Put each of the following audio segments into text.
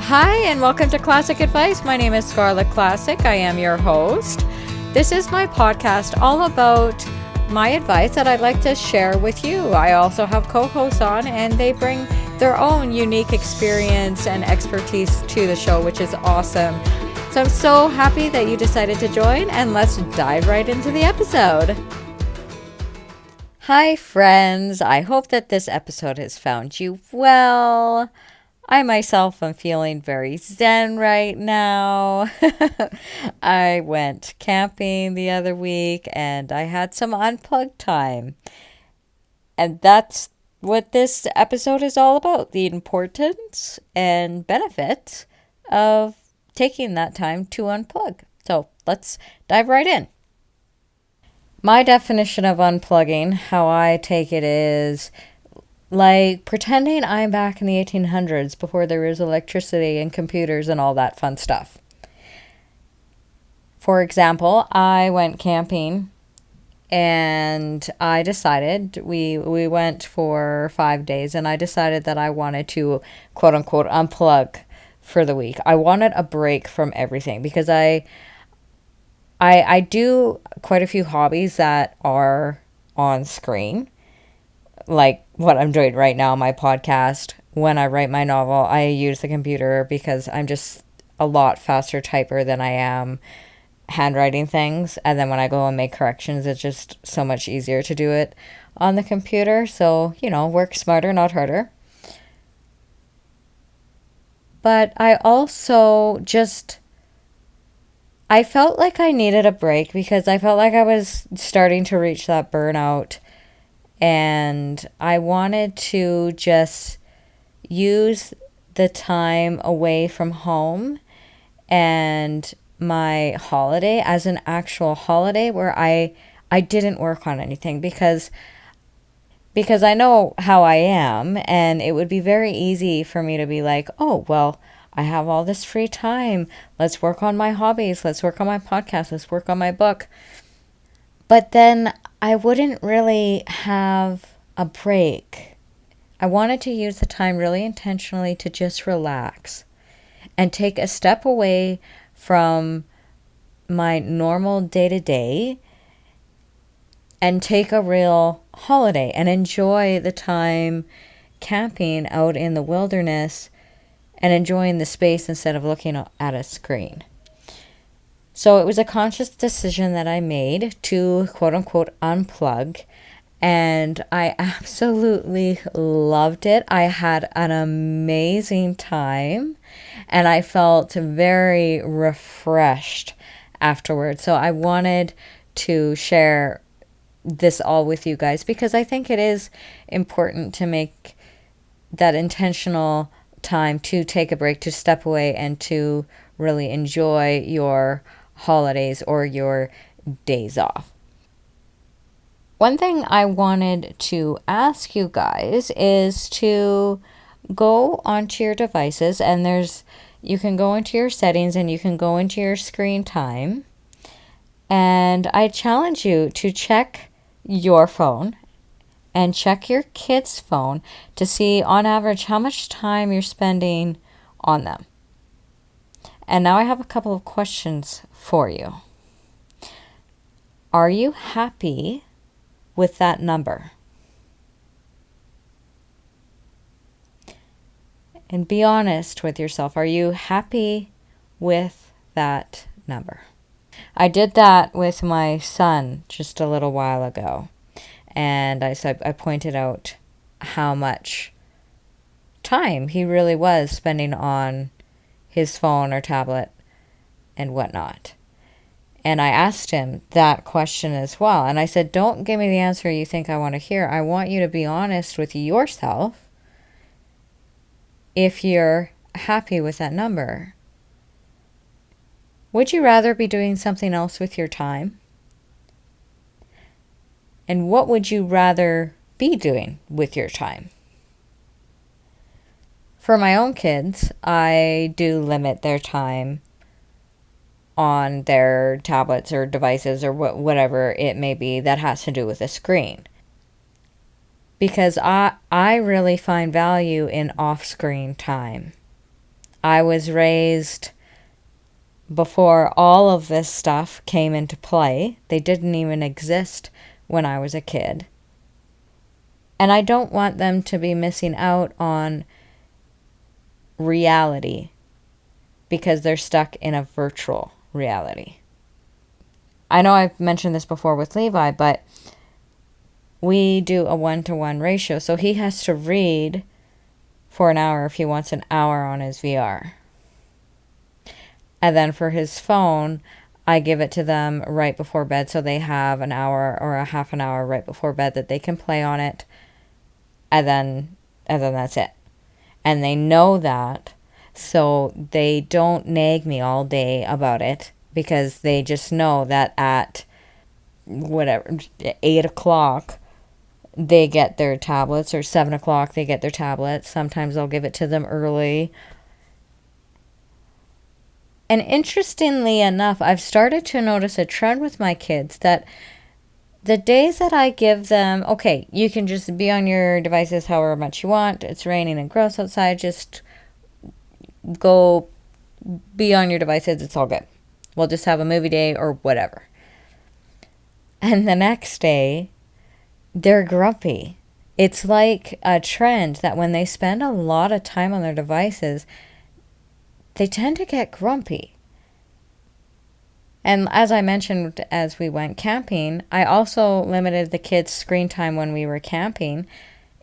Hi, and welcome to Classic Advice. My name is Scarlett Classic. I am your host. This is my podcast all about my advice that I'd like to share with you. I also have co-hosts on, and they bring their own unique experience and expertise to the show, which is awesome. So I'm so happy that you decided to join, and let's dive right into the episode. Hi, friends. I hope that this episode has found you well. I myself am feeling very zen right now. I went camping the other week and I had some unplugged time. And that's what this episode is all about, the importance and benefits of taking that time to unplug. So let's dive right in. My definition of unplugging, how I take it, is like pretending I'm back in the 1800s before there was electricity and computers and all that fun stuff. For example, I went camping and I decided, we went for 5 days, and I decided that I wanted to quote unquote unplug for the week. I wanted a break from everything because I do quite a few hobbies that are on screen, like what I'm doing right now, my podcast. When I write my novel, I use the computer because I'm just a lot faster typer than I am handwriting things. And then when I go and make corrections, it's just so much easier to do it on the computer. So, work smarter, not harder. But I also I felt like I needed a break because I felt like I was starting to reach that burnout. And I wanted to just use the time away from home and my holiday as an actual holiday where I didn't work on anything because I know how I am, and it would be very easy for me to be like, oh, well, I have all this free time. Let's work on my hobbies. Let's work on my podcast. Let's work on my book. But then I wouldn't really have a break. I wanted to use the time really intentionally to just relax and take a step away from my normal day-to-day and take a real holiday and enjoy the time camping out in the wilderness and enjoying the space instead of looking at a screen. So it was a conscious decision that I made to quote unquote unplug, and I absolutely loved it. I had an amazing time and I felt very refreshed afterwards. So I wanted to share this all with you guys because I think it is important to make that intentional time to take a break, to step away, and to really enjoy your holidays or your days off. One thing I wanted to ask you guys is to go onto your devices, and you can go into your settings and you can go into your screen time, and I challenge you to check your phone and check your kids' phone to see on average how much time you're spending on them. And now I have a couple of questions for you. Are you happy with that number? And be honest with yourself. Are you happy with that number? I did that with my son just a little while ago. And I pointed out how much time he really was spending on his phone or tablet and whatnot. And I asked him that question as well. And I said, don't give me the answer you think I want to hear. I want you to be honest with yourself if you're happy with that number. Would you rather be doing something else with your time? And what would you rather be doing with your time? For my own kids, I do limit their time on their tablets or devices or whatever it may be that has to do with a screen. Because I really find value in off-screen time. I was raised before all of this stuff came into play. They didn't even exist when I was a kid. And I don't want them to be missing out on reality because they're stuck in a virtual reality. I know I've mentioned this before with Levi, but we do a 1-to-1 ratio. So he has to read for an hour if he wants an hour on his VR. And then for his phone, I give it to them right before bed so they have an hour or a half an hour right before bed that they can play on it. And then that's it. And they know that, so they don't nag me all day about it because they just know that at 8 o'clock they get their tablets, or 7 o'clock they get their tablets. Sometimes I'll give it to them early. And interestingly enough, I've started to notice a trend with my kids that the days that I give them, okay, you can just be on your devices however much you want. It's raining and gross outside. Just go be on your devices. It's all good. We'll just have a movie day or whatever. And the next day, they're grumpy. It's like a trend that when they spend a lot of time on their devices, they tend to get grumpy. And as I mentioned, as we went camping, I also limited the kids' screen time when we were camping.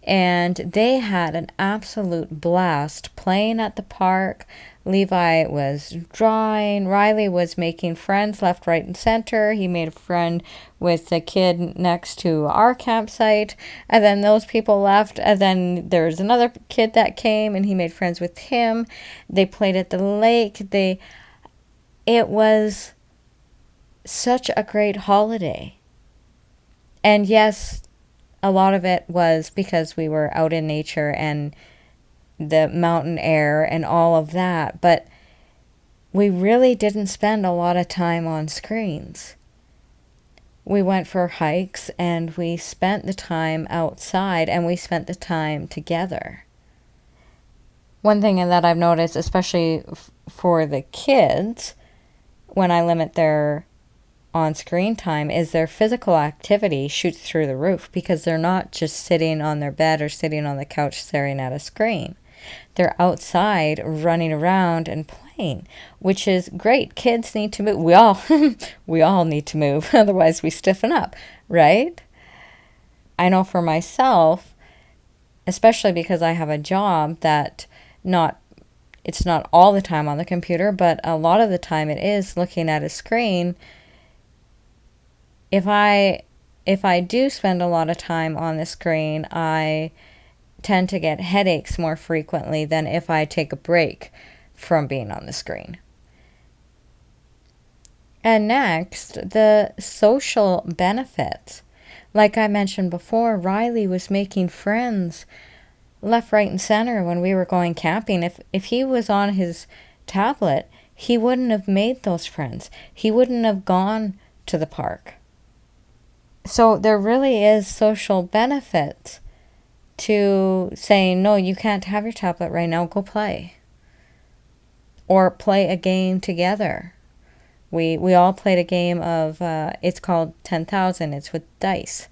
And they had an absolute blast playing at the park. Levi was drawing. Riley was making friends left, right, and center. He made a friend with the kid next to our campsite. And then those people left. And then there's another kid that came and he made friends with him. They played at the lake. It was such a great holiday. And yes, a lot of it was because we were out in nature and the mountain air and all of that, but we really didn't spend a lot of time on screens. We went for hikes and we spent the time outside and we spent the time together. One thing that I've noticed, especially for the kids, when I limit their on-screen time, is their physical activity shoots through the roof because they're not just sitting on their bed or sitting on the couch staring at a screen. They're outside running around and playing, which is great. Kids need to move. We all need to move, otherwise we stiffen up, right? I know for myself, especially because I have a job that it's not all the time on the computer, but a lot of the time it is looking at a screen. If I do spend a lot of time on the screen, I tend to get headaches more frequently than if I take a break from being on the screen. And next, the social benefits. Like I mentioned before, Riley was making friends left, right, and center when we were going camping. If he was on his tablet, he wouldn't have made those friends. He wouldn't have gone to the park. So there really is social benefit to saying, no, you can't have your tablet right now, go play. Or play a game together. We all played a game of, it's called 10,000, it's with dice.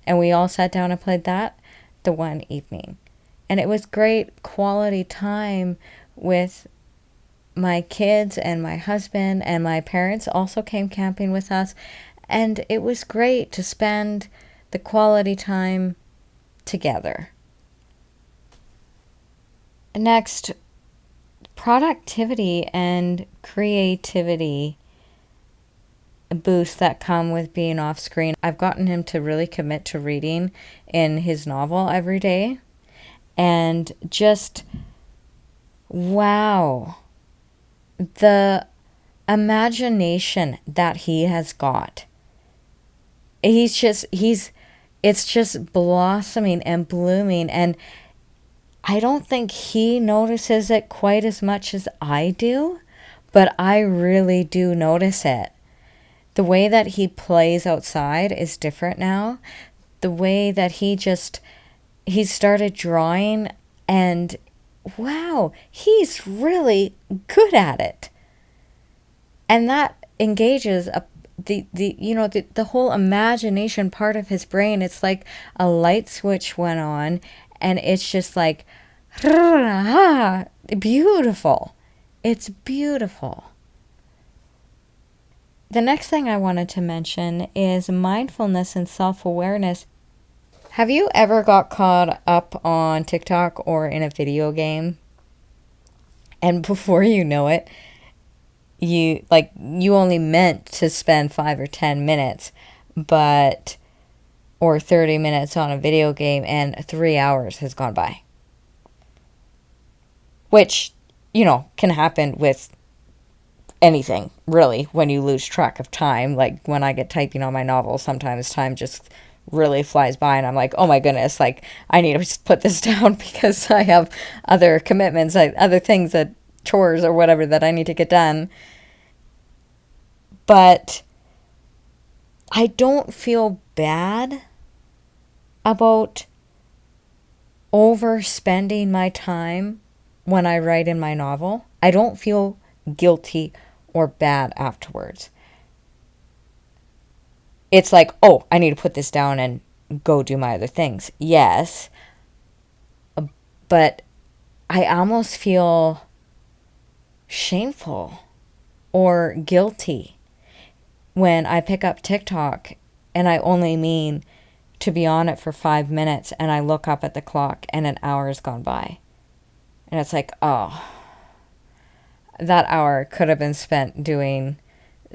And we all sat down and played that the one evening. And it was great quality time with my kids and my husband, and my parents also came camping with us. And it was great to spend the quality time together. Next, productivity and creativity boosts that come with being off screen. I've gotten him to really commit to reading in his novel every day. And just, wow, the imagination that he has got. It's just blossoming and blooming, and I don't think he notices it quite as much as I do, but I really do notice it. The way that he plays outside is different now. The way that he started drawing, and wow, he's really good at it. And that engages the whole imagination part of his brain. It's like a light switch went on, and it's just like, beautiful. It's beautiful. The next thing I wanted to mention is mindfulness and self-awareness. Have you ever got caught up on TikTok or in a video game, and before you know it, you only meant to spend 5 or 10 minutes, or 30 minutes on a video game, and 3 hours has gone by? Which, can happen with anything, really, when you lose track of time. Like when I get typing on my novel, sometimes time just really flies by, and I'm like, oh my goodness, like I need to put this down because I have other commitments, other things, that chores or whatever that I need to get done. But I don't feel bad about overspending my time when I write in my novel. I don't feel guilty or bad afterwards. It's like, oh, I need to put this down and go do my other things. Yes, but I almost feel shameful or guilty when I pick up TikTok and I only mean to be on it for 5 minutes, and I look up at the clock and an hour has gone by. And it's like, oh, that hour could have been spent doing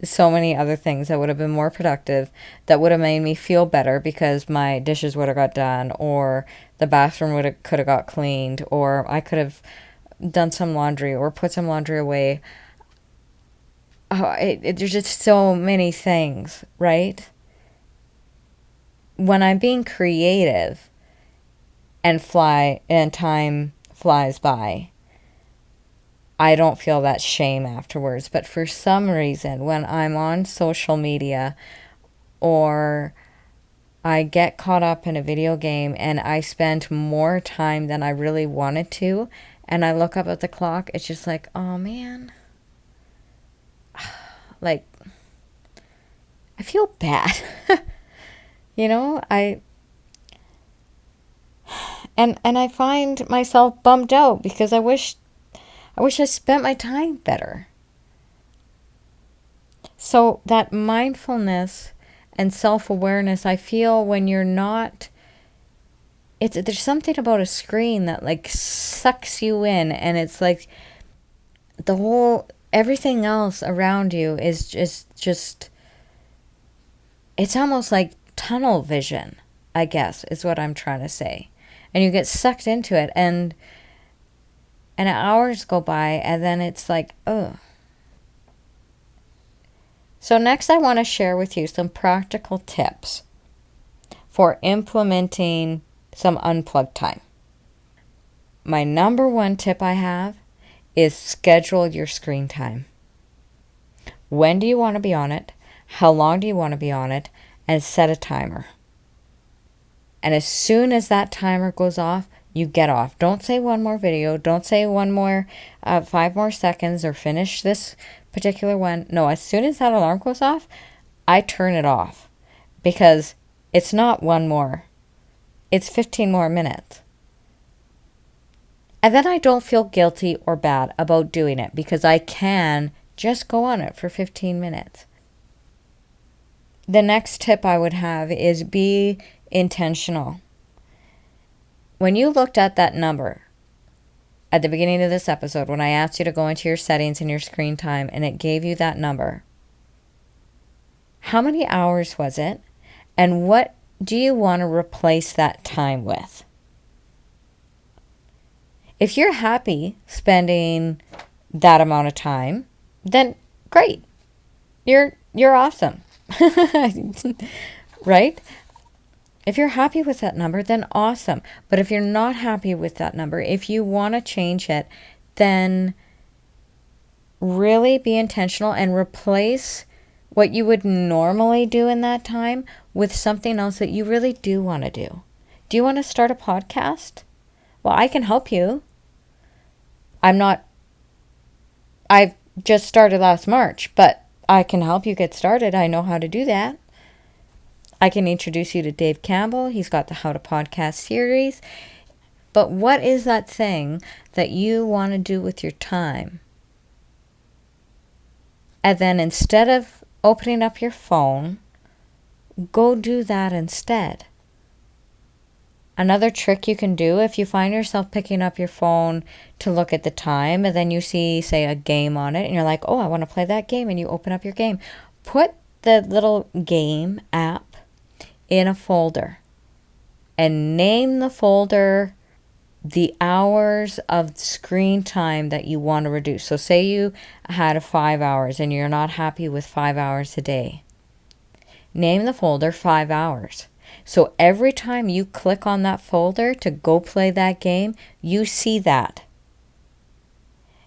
so many other things that would have been more productive, that would have made me feel better because my dishes would have got done, or the bathroom could have got cleaned, or I could have done some laundry or put some laundry away. There's just so many things, right? When I'm being creative and time flies by, I don't feel that shame afterwards. But for some reason, when I'm on social media or I get caught up in a video game and I spend more time than I really wanted to, and I look up at the clock, it's just like, oh man, like, I feel bad. I find myself bummed out because I wish I spent my time better. So that mindfulness and self-awareness, I feel when you're not, there's something about a screen that like sucks you in, and it's like everything else around you is just it's almost like tunnel vision, I guess, is what I'm trying to say. And you get sucked into it, and hours go by, and then it's like, oh. So next I want to share with you some practical tips for implementing some unplugged time. My number one tip I have is schedule your screen time. When do you want to be on it? How long do you want to be on it? And set a timer. And as soon as that timer goes off, you get off. Don't say one more video. Don't say 5 more seconds, or finish this particular one. No, as soon as that alarm goes off, I turn it off, because it's not one more. It's 15 more minutes. And then I don't feel guilty or bad about doing it, because I can just go on it for 15 minutes. The next tip I would have is be intentional. When you looked at that number at the beginning of this episode, when I asked you to go into your settings and your screen time, and it gave you that number, how many hours was it? And what do you want to replace that time with? If you're happy spending that amount of time, then great. You're awesome. Right? If you're happy with that number, then awesome. But if you're not happy with that number, if you want to change it, then really be intentional and replace what you would normally do in that time with something else that you really do want to do. Do you want to start a podcast? Well, I can help you. I just started last March, but I can help you get started. I know how to do that. I can introduce you to Dave Campbell. He's got the How to Podcast series. But what is that thing that you want to do with your time? And then instead of opening up your phone, go do that instead. Another trick you can do, if you find yourself picking up your phone to look at the time, and then you see, say, a game on it, and you're like, oh, I want to play that game, and you open up your game. Put the little game app in a folder and name the folder the hours of screen time that you want to reduce. So say you had 5 hours and you're not happy with 5 hours a day. Name the folder 5 hours. So every time you click on that folder to go play that game, you see that.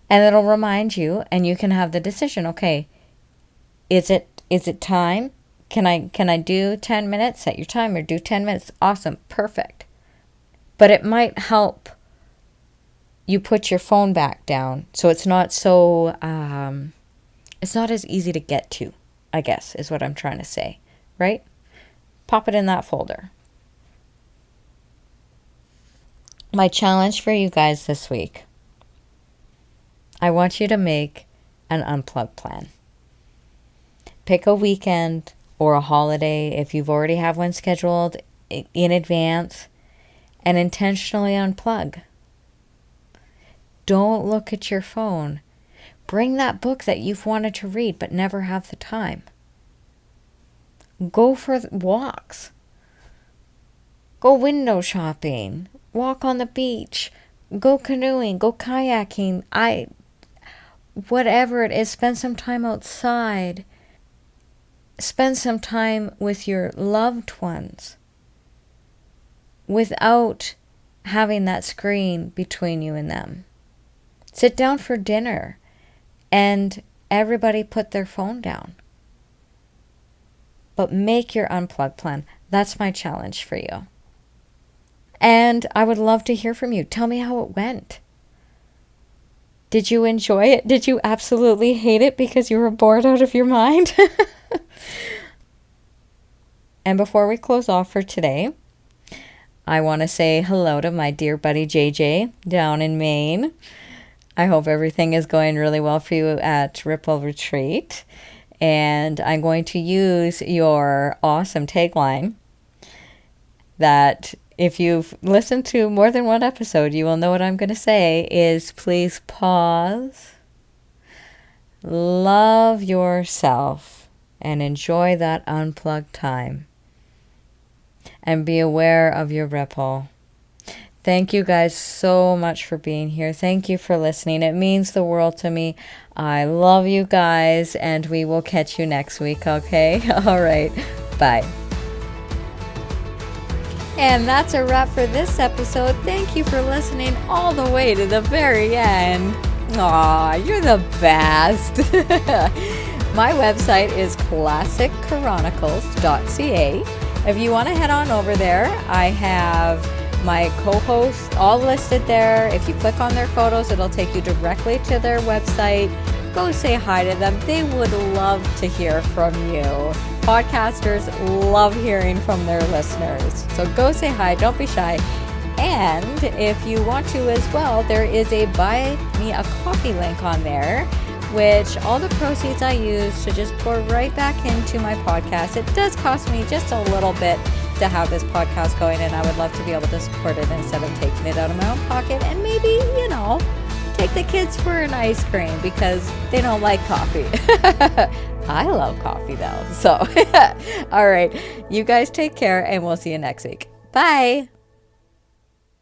And it'll remind you, and you can have the decision, okay, is it time? Can I do 10 minutes? Set your timer, do 10 minutes. Awesome, perfect. But it might help you put your phone back down so it's not so, it's not as easy to get to, I guess, is what I'm trying to say, right? Pop it in that folder. My challenge for you guys this week, I want you to make an unplug plan. Pick a weekend or a holiday if you've already have one scheduled in advance, and intentionally unplug. Don't look at your phone. Bring that book that you've wanted to read but never have the time. Go for walks. Go window shopping. Walk on the beach. Go canoeing. Go kayaking. Whatever it is, spend some time outside. Spend some time with your loved ones without having that screen between you and them. Sit down for dinner and everybody put their phone down. But make your unplug plan. That's my challenge for you. And I would love to hear from you. Tell me how it went. Did you enjoy it? Did you absolutely hate it because you were bored out of your mind? And before we close off for today, I want to say hello to my dear buddy JJ down in Maine. I hope everything is going really well for you at Ripple Retreat. And I'm going to use your awesome tagline that if you've listened to more than one episode, you will know what I'm going to say is please pause, love yourself, and enjoy that unplugged time. And be aware of your ripple. Thank you guys so much for being here. Thank you for listening. It means the world to me. I love you guys, and we will catch you next week, okay? All right. Bye. And that's a wrap for this episode. Thank you for listening all the way to the very end. Aw, you're the best. My website is ClassicChronicles.ca. If you want to head on over there, I have my co-hosts all listed there. If you click on their photos, it'll take you directly to their website. Go say hi to them. They would love to hear from you. Podcasters love hearing from their listeners. So go say hi. Don't be shy. And if you want to as well, there is a Buy Me a Coffee link on there, which all the proceeds I use to just pour right back into my podcast. It does cost me just a little bit to have this podcast going, and I would love to be able to support it instead of taking it out of my own pocket and maybe, take the kids for an ice cream because they don't like coffee. I love coffee though. So, all right, you guys take care and we'll see you next week. Bye.